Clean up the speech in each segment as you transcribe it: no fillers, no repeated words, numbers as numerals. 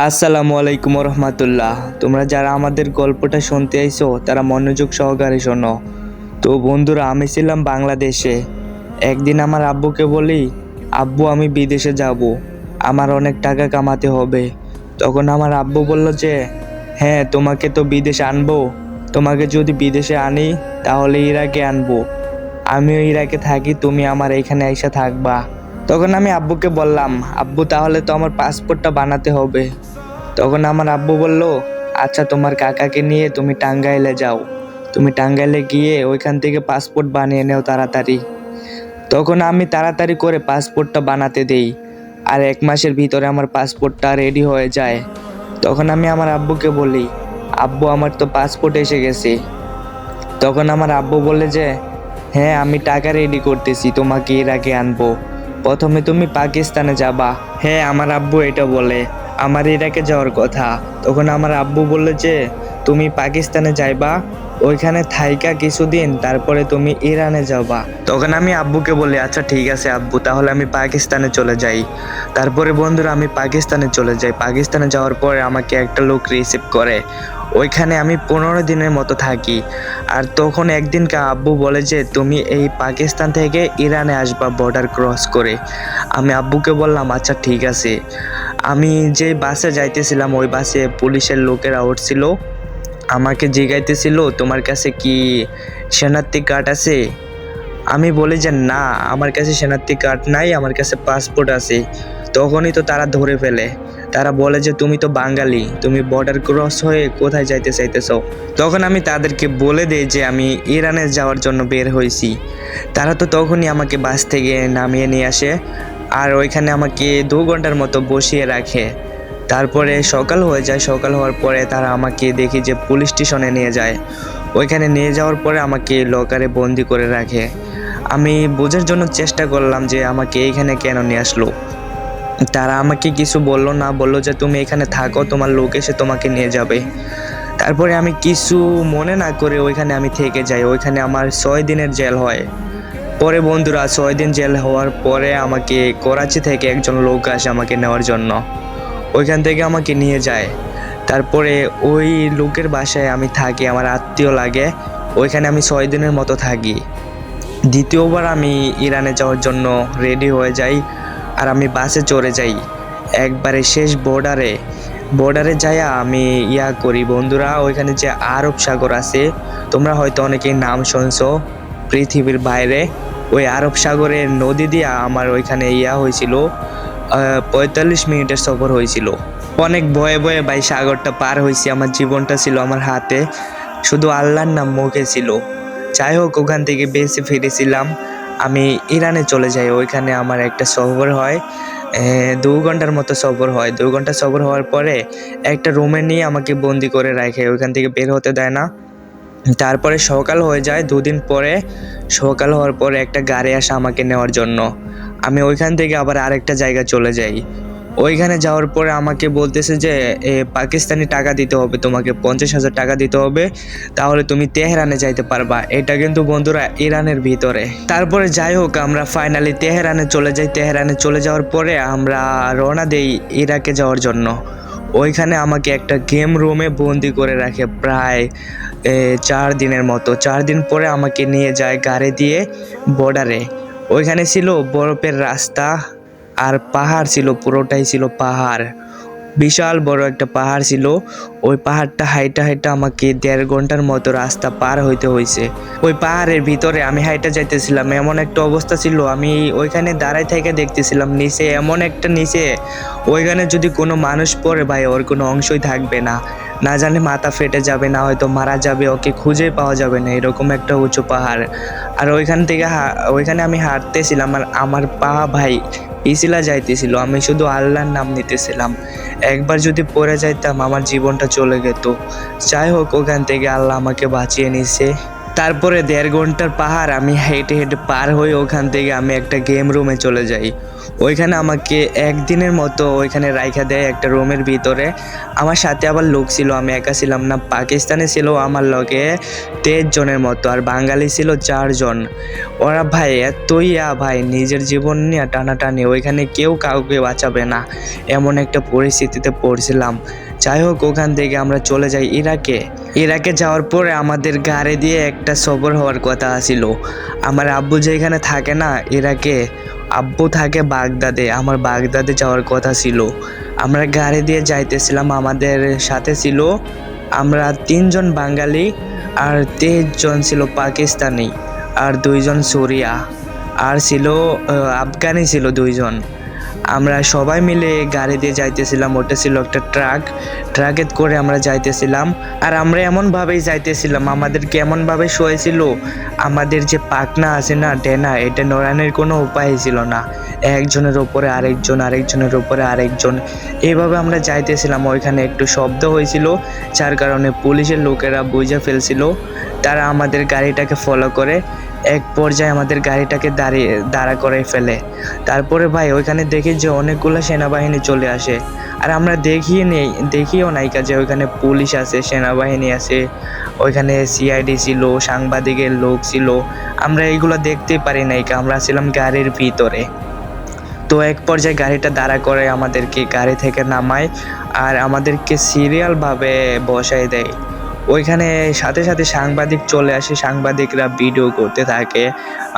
আসসালামু আলাইকুম রহমতুল্লাহ। তোমরা যারা আমাদের গল্পটা শুনতে আইছো তারা মনোযোগ সহকারে শোনো। তো বন্ধুরা, আমি ছিলাম বাংলাদেশে। একদিন আমার আব্বুকে বলি, আব্বু আমি বিদেশে যাব, আমার অনেক টাকা কামাতে হবে। তখন আমার আব্বু বলল যে হ্যাঁ, তোমাকে তো বিদেশে আনবো। তোমাকে যদি বিদেশে আনি তাহলে ইরাকে আনবো। আমিও ইরাকে থাকি, তুমি আমার এখানে এসে থাকবা। তখন আমি আব্বুকে বললাম, আব্বু তাহলে তো আমার পাসপোর্টটা বানাতে হবে। তখন আমার আব্বু বলল, আচ্ছা তোমার কাকাকে নিয়ে তুমি টাঙ্গাইলে যাও, তুমি টাঙ্গাইলে গিয়ে ওইখান থেকে পাসপোর্ট বানিয়ে নেও তাড়াতাড়ি। তখন আমি তাড়াতাড়ি করে পাসপোর্টটা বানাতে দেই, আর 1 মাসের ভিতরে আমার পাসপোর্টটা রেডি হয়ে যায়। তখন আমি আমার আব্বুকে বলি, আব্বু আমার তো পাসপোর্ট এসে গেছে। তখন আমার আব্বু বলে যে হ্যাঁ, আমি টাকা রেডি করতেছি, তোমাকে ইরাকে আনবো। প্রথমে তুমি পাকিস্তানে যাবা। হ্যাঁ, আমার আব্বু এটা বলে আমার ইরাকে যাওয়ার কথা। তখন আমার আব্বু বললে যে তুমি পাকিস্তানে যাইবা, ওইখানে থাইকা কিছুদিন, তারপরে তুমি ইরানে যাবা। তখন আমি আব্বুকে বলি, আচ্ছা ঠিক আছে আব্বু, তাহলে আমি পাকিস্তানে চলে যাই। তারপরে বন্ধুরা, আমি পাকিস্তানে চলে যাই। পাকিস্তানে যাওয়ার পরে আমাকে একটা লোক রিসিভ করে। ওইখানে আমি 15 দিনের মতো থাকি। আর তখন একদিনকে আব্বু বলে যে তুমি এই পাকিস্তান থেকে ইরানে আসবা বর্ডার ক্রস করে। আমি আব্বুকে বললাম আচ্ছা ঠিক আছে। আমি যে বাসে যাইতেছিলাম ওই বাসে পুলিশের লোকেরা উঠছিল, আমাকে জিগাইতেছিল তোমার কাছে কি শনাক্তি কার্ড আছে। আমি বলি যে না, আমার কাছে শনাক্তি কার্ড নাই, আমার কাছে পাসপোর্ট আছে। তখনই তো তারা ধরে ফেলে। তারা বলে যে তুমি তো বাঙালি, তুমি বর্ডার ক্রস হয়ে কোথায় যাইতে চাইতেছো। তখন আমি তাদেরকে বলে দেই যে আমি ইরানে যাওয়ার জন্য বের হয়েছি। তারা তো তখনই আমাকে বাস থেকে নামিয়ে নিয়ে আসে, আর ওইখানে আমাকে 2 ঘন্টার মতো বসিয়ে রাখে। তারপরে সকাল হয়ে যায়। সকাল হওয়ার পরে তারা আমাকে দেখি যে পুলিশ স্টেশনে নিয়ে যায়। ওইখানে নিয়ে যাওয়ার পরে আমাকে লকারে বন্দি করে রাখে। আমি বোঝার জন্য চেষ্টা করলাম যে আমাকে এইখানে কেন নিয়ে আসলো। তারা আমাকে কিছু বললো না, বললো যে তুমি এখানে থাকো, তোমার লোক এসে তোমাকে নিয়ে যাবে। তারপরে আমি কিছু মনে না করে ওইখানে আমি থেকে যাই। ওইখানে আমার 6 দিনের জেল হয়। পরে বন্ধুরা, 6 দিন জেল হওয়ার পরে আমাকে করাচি থেকে একজন লোক আসে আমাকে নেওয়ার জন্য। ওইখান থেকে আমাকে নিয়ে যায়। তারপরে ওই লোকের বাসায় আমি থাকি, আমার আত্মীয় লাগে। ওইখানে আমি 6 দিনের মতো থাকি। দ্বিতীয়বার আমি ইরানে যাওয়ার জন্য রেডি হয়ে যাই, আর আমি বাসে চড়ে যাই একবারে শেষ বর্ডারে যাইয়া আমি করি বন্ধুরা। ওইখানে যে আরব সাগর আছে, তোমরা হয়তো অনেকেই নাম শুনছো পৃথিবীর বাইরে। ওই আরব সাগরের নদী দিয়া আমার ওইখানে হয়েছিল 45 মিনিটের সফর হয়েছিল। অনেক ভয়ে ভয়ে ভাই সাগরটা পার হয়েছি। আমার জীবনটা ছিল আমার হাতে, শুধু আল্লাহর নাম মুখে ছিল। যাই হোক, ওখান থেকে বেঁচে ফিরেছিলাম। আমি ইরানে চলে যাই। ওইখানে আমার একটা সফর হয়, 2 ঘন্টার মতো সফর হয়। 2 ঘন্টা সফর হওয়ার পরে একটা রুমে নিয়ে আমাকে বন্দি করে রাখে, ওইখান থেকে বের হতে দেয় না। তারপরে সকাল হয়ে যায়। 2 দিন পরে সকাল হওয়ার পরে একটা গাড়ি আসে আমাকে নেওয়ার জন্য। আমি ওইখান থেকে আবার আরেকটা জায়গায় চলে যাই। ওইখানে যাওয়ার পরে আমাকে বলতেছে যে পাকিস্তানি টাকা দিতে হবে, তোমাকে 50,000 টাকা দিতে হবে, তাহলে তুমি তেহরানে যাইতে পারবা। এটা কিন্তু বন্ধুরা ইরানের ভিতরে। তারপরে যাই হোক, আমরা ফাইনালি তেহরানে চলে যাই। তেহরানে চলে যাওয়ার পরে আমরা রওনা দেই ইরাকে যাওয়ার জন্য। ওইখানে আমাকে একটা গেম রুমে বন্দি করে রাখে প্রায় 4 দিনের মতো। 4 দিন পরে আমাকে নিয়ে যায় গাড়ি দিয়ে বর্ডারে। ওইখানে ছিল বরফের রাস্তা, আর পাহাড় ছিল, পুরোটাই ছিল পাহাড়। বিশাল বড় একটা পাহাড় ছিল। ওই পাহাড়টা হাইটা হাইটা আমাকে 1.5 ঘন্টার মতো রাস্তা পার হইতে হয়েছে। ওই পাহাড়ের ভিতরে আমি হাইটা যাইতেছিলাম, এমন একটা অবস্থা ছিল, আমি ওইখানে দাঁড়াই থেকে দেখতেছিলাম নিচে, এমন একটা নিচে ওইখানে যদি কোনো মানুষ পড়ে ভাই, ওর কোনো অংশই থাকবে না। না জানি মাথা ফেটে যাবে, না হয়তো মারা যাবে, ওকে খুঁজে পাওয়া যাবে না, এরকম একটা উঁচু পাহাড়। আর ওইখান থেকে ওইখানে আমি হাঁটতেছিলাম, আর আমার পা ভাই পিছিলা যাইতেছিল। আমি শুধু আল্লাহর নাম নিতেছিলাম, একবার যদি পড়ে যাইতাম আমার জীবনটা চলে যেত। যাই হোক, ওখান থেকে আল্লাহ আমাকে বাঁচিয়ে নিছে। তারপরে 1.5 ঘন্টার পাহাড় আমি হেঁটে হেঁটে পার হয়ে ওখান থেকে আমি একটা গেম রুমে চলে যাই। ওইখানে আমাকে একদিনের মতো ওইখানে রাইখা দেয় একটা রুমের ভিতরে। আমার সাথে আবার লোক ছিল, আমি একা ছিলাম না। পাকিস্তানে ছিল আমার লগে 23 জনের মতো, আর বাঙালি ছিল 4 জন। ওরা ভাই এতই ভাই নিজের জীবন নিয়ে টানাটানি, ওইখানে কেউ কাউকে বাঁচাবে না, এমন একটা পরিস্থিতিতে পড়ছিলাম। যাই হোক, ওখান থেকে আমরা চলে যাই ইরাকে। ইরাকে যাওয়ার পরে আমাদের গাড়ি দিয়ে একটা সফর হওয়ার কথা ছিল। আমার আব্বু যেখানে থাকে না ইরাকে, আব্বু থাকে বাগদাদে, আমার বাগদাদে যাওয়ার কথা ছিল। আমরা গাড়ি দিয়ে যাইতেছিলাম, আমাদের সাথে ছিল আমরা 3 জন বাঙালি আর 23 জন ছিল পাকিস্তানি আর 2 জন সুরিয়া, আর ছিল আফগানি ছিল 2 জন। আমরা সবাই মিলে গাড়ি দিয়ে যাইতেছিলাম, ওটা ছিল একটা ট্রাকে করে আমরা যাইতেছিলাম। আর আমরা এমনভাবেই যাইতেছিলাম, আমাদেরকে এমনভাবে শোয়েছিল, আমাদের যে পাখনা আছে না ডেনা, এটা নড়ানোর কোনো উপায় ছিল না। একজনের ওপরে আরেকজন, আরেকজনের ওপরে আরেকজন, এইভাবে আমরা যাইতেছিলাম। ওইখানে একটু শব্দ হয়েছিল, যার কারণে পুলিশের লোকেরা বুঝে ফেলছিল। তারা আমাদের গাড়িটাকে ফলো করে এক পর্যায়ে আমাদের গাড়িটাকে দাঁড়া করে ফেলে। তারপরে ভাই ওইখানে দেখি যে অনেকগুলো সেনাবাহিনী চলে আসে, আর আমরা দেখিও নাই যে ওইখানে পুলিশ আছে, সেনাবাহিনী আছে, ওইখানে সিআইডি ছিল, সাংবাদিকের লোক ছিল। আমরা এইগুলো দেখতেই পারি নাই, আমরা ছিলাম গাড়ির ভিতরে। তো এক পর্যায়ে গাড়িটা দাঁড়া করে আমাদেরকে গাড়ি থেকে নামায় আর আমাদেরকে সিরিয়ালভাবে বসাই দেয়। ওইখানে সাথে সাথে সাংবাদিক চলে আসে, সাংবাদিকরা ভিডিও করতে থাকে,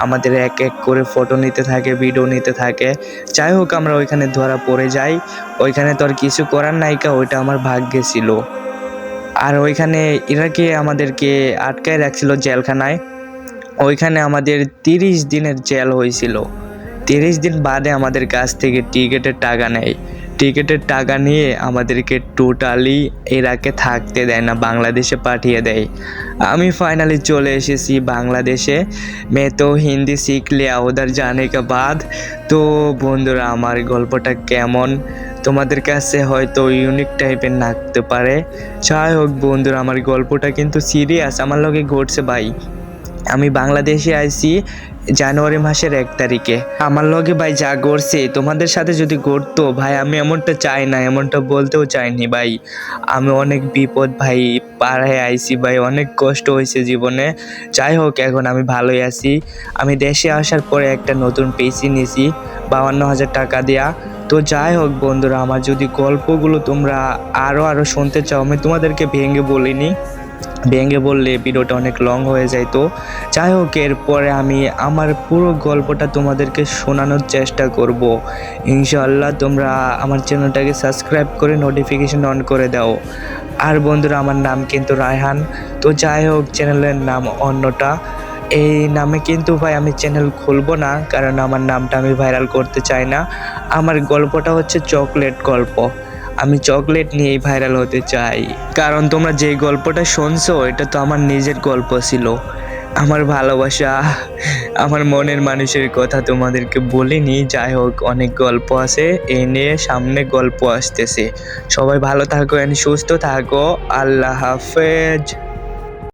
আমাদের এক এক করে ফটো নিতে থাকে, ভিডিও নিতে থাকে। যাই হোক, আমরা ওইখানে ধরা পড়ে যাই। ওইখানে তো আর কিছু করার নাইকা, ওইটা আমার ভাগ্যে ছিল। আর ওইখানে ইরাকে আমাদেরকে আটকায় রাখছিল জেলখানায়। ওইখানে আমাদের 30 দিনের জেল হয়েছিল। 30 দিন বাদে আমাদের কাছ থেকে টিকিটের টাকা নেয়। টিকিটের টাকা নিয়ে আমাদেরকে টোটালি ইরাকে থাকতে দেয় না, বাংলাদেশে পাঠিয়ে দেয়। আমি ফাইনালি চলে এসেছি বাংলাদেশে। मैं तो হিন্দি सीख लिया उधर जाने के बाद। তো বন্ধুরা, আমার গল্পটা কেমন তোমাদের কাছে হয়তো ইউনিক টাইপের লাগতে পারে। যাই হোক বন্ধুরা, আমার গল্পটা কিন্তু সিরিয়াস, আমার লগে ঘটছে ভাই। আমি বাংলাদেশে আইছি জানুয়ারি মাসের 1 তারিখে। আমার লগে ভাই যা ঘটছে তোমাদের সাথে যদি ঘটতো ভাই, আমি এমনটা চাই না, এমনটা বলতেও চাইনি ভাই। আমি অনেক বিপদ ভাই পাড়ায় আইছি ভাই, অনেক কষ্ট হয়েছে জীবনে। যাই হোক, এখন আমি ভালোই আছি। আমি দেশে আসার পরে একটা নতুন পিসি নিয়েছি 52,000 টাকা দিয়া। তো যাই হোক বন্ধুরা, আমার যদি গল্পগুলো তোমরা আরও শুনতে চাও, আমি তোমাদেরকে ভেঙে বললে ভিডিওটা অনেক লং হয়ে যায়। তো যাই হোক, এরপরে আমি আমার পুরো গল্পটা তোমাদেরকে শোনানোর চেষ্টা করব ইনশাআল্লাহ। তোমরা আমার চ্যানেলটাকে সাবস্ক্রাইব করে নোটিফিকেশন অন করে দাও। আর বন্ধুরা, আমার নাম কিন্তু রায়হান। তো যাই হোক, চ্যানেলের নাম অন্যটা। এই নামে কিন্তু ভাই আমি চ্যানেল খুলবো না, কারণ আমার নামটা আমি ভাইরাল করতে চাই না। আমার গল্পটা হচ্ছে চকলেট গল্প। আমি চকলেট নিয়েই ভাইরাল হতে চাই, কারণ তোমরা যে গল্পটা শুনছো এটা তো আমার নিজের গল্প ছিল, আমার ভালোবাসা, আমার মনের মানুষের কথা তোমাদেরকে বলিনি। যাই হোক, অনেক গল্প আছে, এই নিয়ে সামনে গল্প আসতেছে। সবাই ভালো থাকো, সুস্থ থাকো। আল্লাহ হাফেজ।